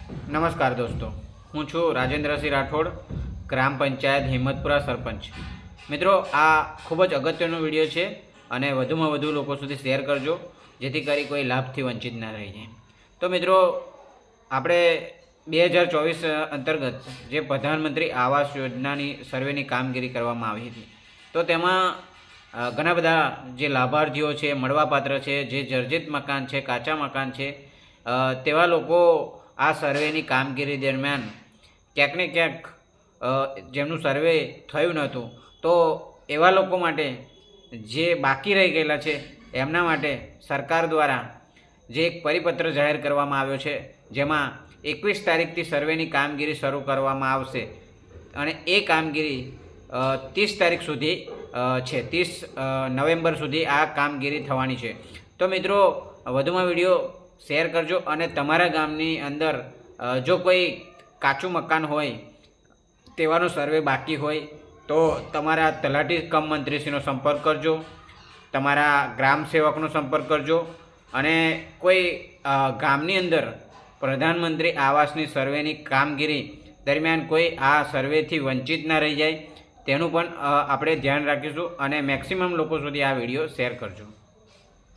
નમસ્કાર દોસ્તો, હું છું રાજેન્દ્રસિંહ રાઠોડ, ગ્રામ પંચાયત હિંમતપુરા સરપંચ. મિત્રો, આ ખૂબ જ અગત્યનો વિડીયો છે અને વધુમાં વધુ લોકો સુધી શેર કરજો, જેથી કરી કોઈ લાભથી વંચિત ના રહી જાય. તો મિત્રો, આપણે 2024 અંતર્ગત જે પ્રધાનમંત્રી આવાસ યોજનાની સર્વેની કામગીરી કરવામાં આવી હતી, તો તેમાં ઘણા બધા જે લાભાર્થીઓ છે, મળવાપાત્ર છે, જે જર્જરિત મકાન છે, કાચા મકાન છે, તેવા લોકો આ સર્વેની કામગીરી દરમિયાન ક્યાંક ને ક્યાંક જેમનું સર્વે થયું નહોતું, તો એવા લોકો માટે જે બાકી રહી ગયેલા છે એમના માટે સરકાર દ્વારા જે એક પરિપત્ર જાહેર કરવામાં આવ્યો છે, જેમાં 21 તારીખથી સર્વેની કામગીરી શરૂ કરવામાં આવશે અને એ કામગીરી 30 તારીખ સુધી છે. 30 નવેમ્બર સુધી આ કામગીરી થવાની છે. તો મિત્રો, વધુમાં વિડીયો શેર કરજો અને તમારા ગામની અંદર જો કોઈ કાચું મકાન હોય, તેવાનો સર્વે બાકી હોય, તો તમારા તલાટી કમ મંત્રીશ્રીનો સંપર્ક કરજો, તમારા ગ્રામ સેવકનો સંપર્ક કરજો અને કોઈ ગામની અંદર પ્રધાનમંત્રી આવાસની સર્વેની કામગીરી દરમિયાન કોઈ આ સર્વેથી વંચિત ના રહી જાય તેનું પણ આપણે ધ્યાન રાખીશું અને મેક્સિમમ લોકો સુધી આ વિડીયો શેર કરજો.